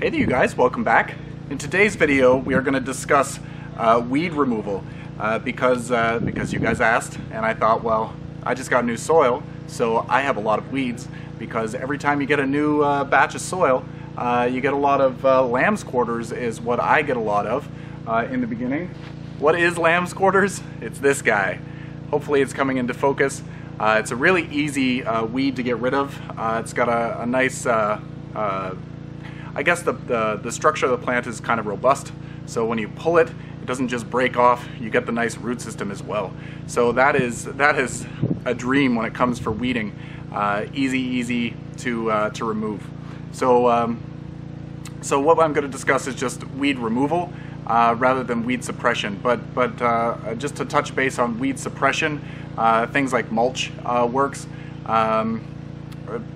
Hey there you guys, welcome back. In today's video we are going to discuss weed removal because you guys asked, and I thought, well, I just got new soil, so I have a lot of weeds, because every time you get a new batch of soil you get a lot of lamb's quarters is what I get a lot of in the beginning. What is lamb's quarters? It's this guy. Hopefully it's coming into focus. It's a really easy weed to get rid of. It's got a nice I guess the structure of the plant is kind of robust, so when you pull it, it doesn't just break off, you get the nice root system as well. So that is a dream when it comes for weeding. Easy to remove. So what I'm going to discuss is just weed removal rather than weed suppression. But just to touch base on weed suppression, things like mulch works.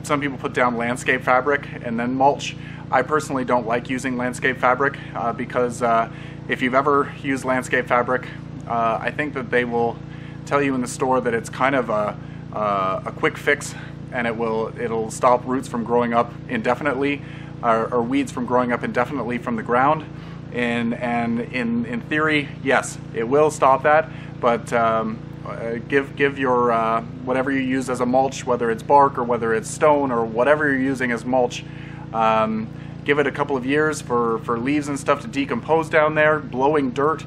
Some people put down landscape fabric and then mulch. I personally don't like using landscape fabric because if you've ever used landscape fabric, I think that they will tell you in the store that it's kind of a quick fix, and it'll stop roots from growing up indefinitely, or weeds from growing up indefinitely from the ground. And in theory, yes, it will stop that, but give your whatever you use as a mulch, whether it's bark or whether it's stone or whatever you're using as mulch, give it a couple of years for leaves and stuff to decompose down there, blowing dirt,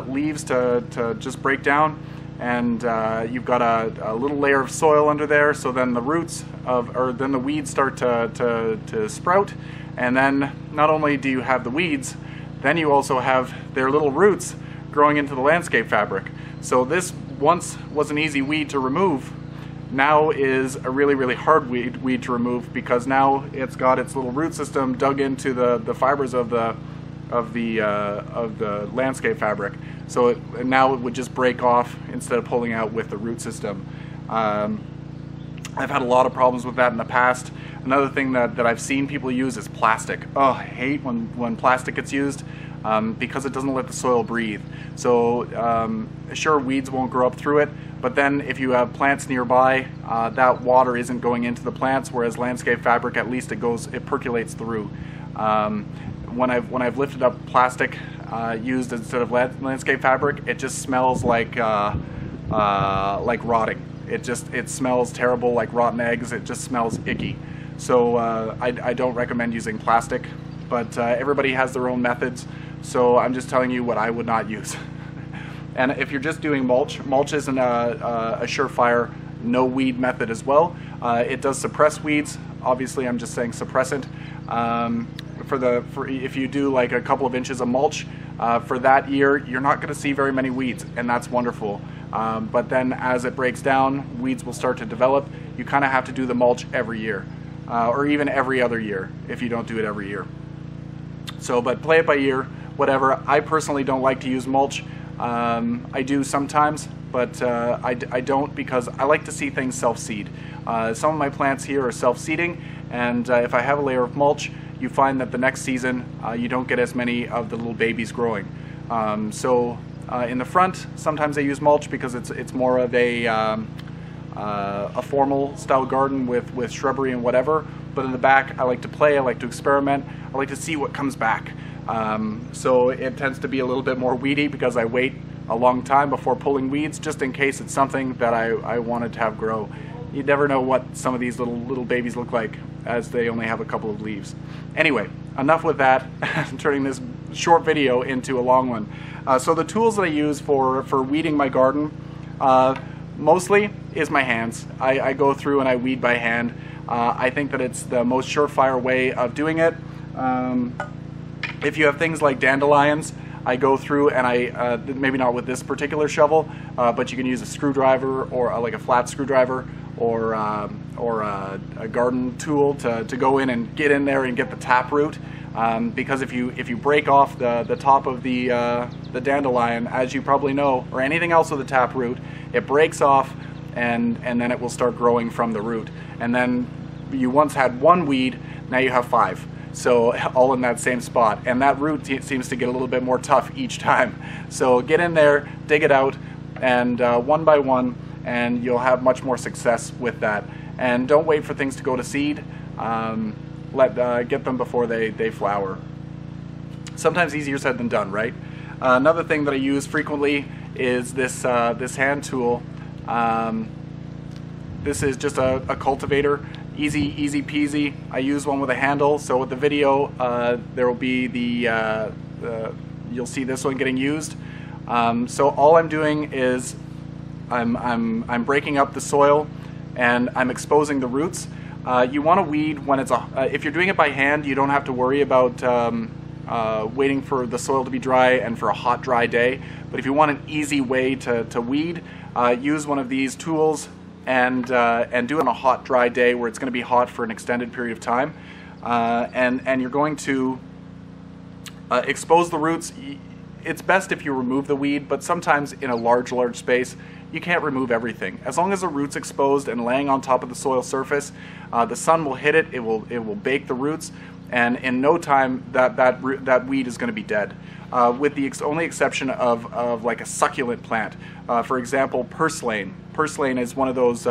leaves to just break down, and you've got a little layer of soil under there, so then the roots then the weeds start to sprout, and then not only do you have the weeds, then you also have their little roots growing into the landscape fabric. So this once was an easy weed to remove, now is a really hard weed to remove, because now it's got its little root system dug into the fibers of the landscape fabric. So now it would just break off instead of pulling out with the root system. I've had a lot of problems with that in the past. Another thing that I've seen people use is plastic. Oh, I hate when plastic gets used because it doesn't let the soil breathe. So sure, weeds won't grow up through it, but then if you have plants nearby, that water isn't going into the plants, whereas landscape fabric, at least it percolates through. When I've lifted up plastic used instead of landscape fabric, it just smells like rotting. It smells terrible, like rotten eggs. It just smells icky. So I don't recommend using plastic, but everybody has their own methods, so I'm just telling you what I would not use. And if you're just doing mulch isn't a surefire no weed method as well. It does suppress weeds. Obviously I'm just saying suppressant. If you do like a couple of inches of mulch for that year, you're not going to see very many weeds, and that's wonderful. But then as it breaks down, weeds will start to develop. You kind of have to do the mulch every year, or even every other year if you don't do it every year. So, but play it by ear, whatever. I personally don't like to use mulch. I do sometimes, but I don't, because I like to see things self-seed. Some of my plants here are self-seeding, and if I have a layer of mulch, you find that the next season you don't get as many of the little babies growing. In the front, sometimes I use mulch because it's more of a formal style garden with shrubbery and whatever. But in the back, I like to play, I like to experiment, I like to see what comes back. So it tends to be a little bit more weedy because I wait a long time before pulling weeds, just in case it's something that I wanted to have grow. You never know what some of these little babies look like, as they only have a couple of leaves. Anyway, enough with that. I'm turning this short video into a long one. So the tools that I use for weeding my garden mostly is my hands. I go through and I weed by hand. I think that it's the most surefire way of doing it. If you have things like dandelions, I go through and I, maybe not with this particular shovel, but you can use a screwdriver, or like a flat screwdriver, or a garden tool to go in and get in there and get the taproot. Because if you break off the top of the dandelion, as you probably know, or anything else with a taproot, it breaks off, and then it will start growing from the root. And then you once had one weed, now you have 5. So all in that same spot, and that root seems to get a little bit more tough each time. So get in there, dig it out, and one by one, and you'll have much more success with that. And don't wait for things to go to seed. get them before they flower. Sometimes easier said than done, right? Another thing that I use frequently is this this hand tool. This is just a cultivator, easy peasy. I use one with a handle, so with the video there will be you'll see this one getting used. So all I'm doing is I'm breaking up the soil and I'm exposing the roots. You want to weed when it's if you're doing it by hand, you don't have to worry about waiting for the soil to be dry and for a hot, dry day. But if you want an easy way to weed, use one of these tools and do it on a hot, dry day where it's going to be hot for an extended period of time. And you're going to expose the roots. It's best if you remove the weed, but sometimes in a large space, you can't remove everything. As long as the root's exposed and laying on top of the soil surface, the sun will hit it, it will bake the roots, and in no time that weed is going to be dead. With the only exception of like a succulent plant. For example, purslane. Purslane is one of those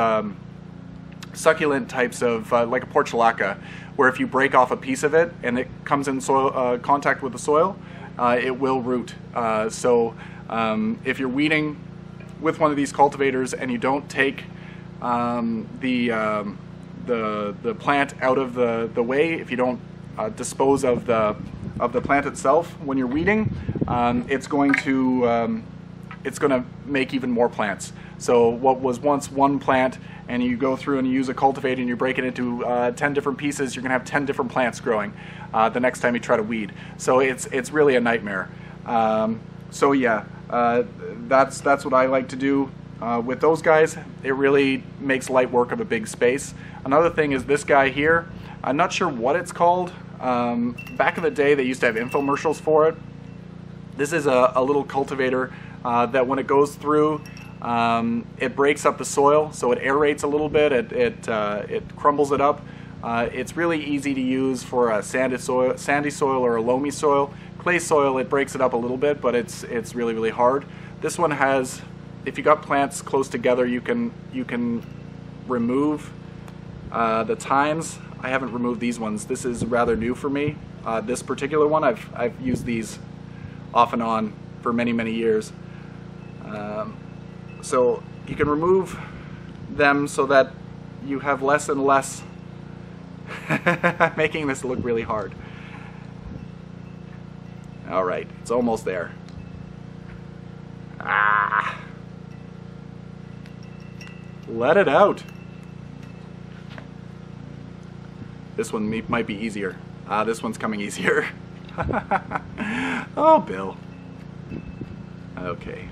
succulent types of, like a portulaca, where if you break off a piece of it and it comes in soil contact with the soil, it will root. So if you're weeding with one of these cultivators and you don't take the plant out of the way, if you don't dispose of the plant itself when you're weeding, it's going to make even more plants. So what was once one plant, and you go through and you use a cultivator and you break it into 10 different pieces, you're going to have 10 different plants growing the next time you try to weed. So it's really a nightmare. So yeah, that's what I like to do with those guys. It really makes light work of a big space. Another thing is this guy here. I'm not sure what it's called. Back in the day they used to have infomercials for it. This is a little cultivator that when it goes through, it breaks up the soil, so it aerates a little bit, it crumbles it up. It's really easy to use for a sandy soil or a loamy soil. Clay soil, it breaks it up a little bit, but it's really hard. This one has, if you got plants close together, you can remove the tines. I haven't removed these ones. This is rather new for me. This particular one, I've used these off and on for many years. So you can remove them so that you have less and less. Making this look really hard. All right, it's almost there. Let it out. This one might be easier. This one's coming easier. Oh, Bill. Okay.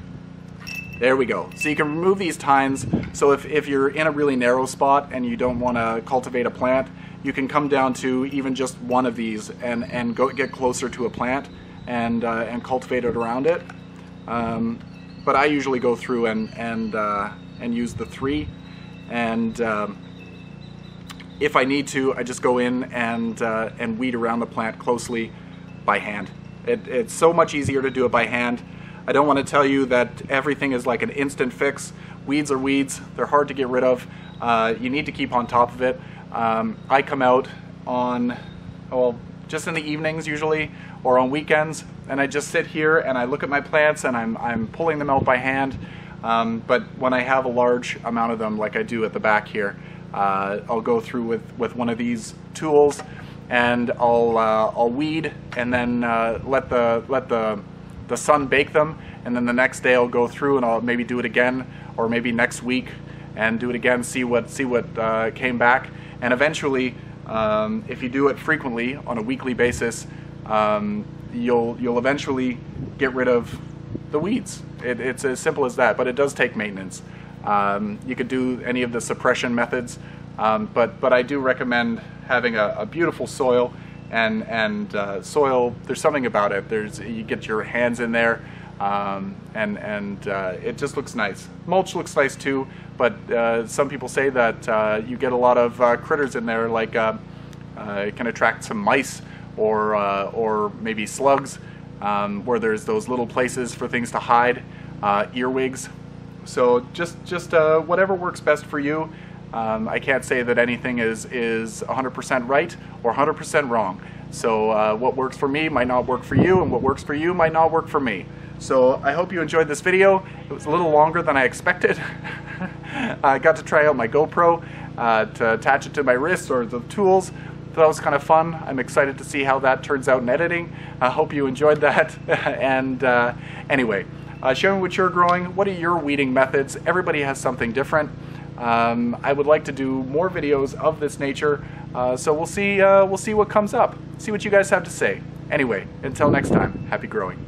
There we go. So you can remove these tines. So if you're in a really narrow spot and you don't want to cultivate a plant, you can come down to even just one of these and get closer to a plant and cultivate it around it. But I usually go through and use the 3. And if I need to, I just go in and weed around the plant closely by hand. It's so much easier to do it by hand. I don't want to tell you that everything is like an instant fix. Weeds are weeds. They're hard to get rid of. You need to keep on top of it. I come out on, well, just in the evenings usually, or on weekends, and I just sit here and I look at my plants and I'm pulling them out by hand. But when I have a large amount of them, like I do at the back here, I'll go through with one of these tools and I'll weed and then let the sun bake them, and then the next day I'll go through and I'll maybe do it again, or maybe next week and do it again, see what came back. And eventually, if you do it frequently on a weekly basis, you'll eventually get rid of the weeds. It's as simple as that, but it does take maintenance. You could do any of the suppression methods, but I do recommend having a beautiful soil. And soil, there's something about it. You get your hands in there, and it just looks nice. Mulch looks nice too, but some people say that you get a lot of critters in there, like it can attract some mice or maybe slugs, where there's those little places for things to hide, earwigs. So just whatever works best for you. I can't say that anything is 100% right or 100% wrong. So what works for me might not work for you, and what works for you might not work for me. So I hope you enjoyed this video. It was a little longer than I expected. I got to try out my GoPro to attach it to my wrist or the tools. That was kind of fun. I'm excited to see how that turns out in editing. I hope you enjoyed that. And anyway, share what you're growing. What are your weeding methods? Everybody has something different. I would like to do more videos of this nature. So we'll see what comes up. See what you guys have to say. Anyway, until next time, happy growing.